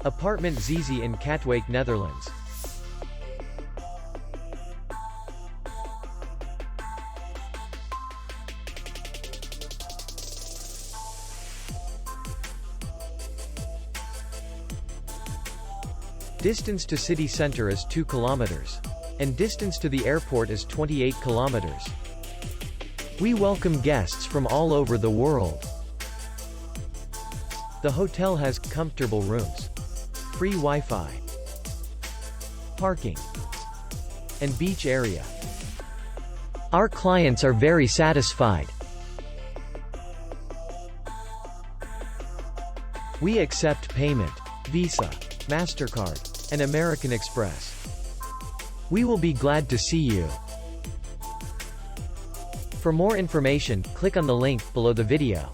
Apartment Ziezee in Katwijk, Netherlands. Distance to city center is 2 kilometers. And distance to the airport is 28 kilometers. We welcome guests from all over the world. The hotel has comfortable rooms, free Wi-Fi, parking, and beach area. Our clients are very satisfied. We accept payment, Visa, MasterCard, and American Express. We will be glad to see you. For more information, click on the link below the video.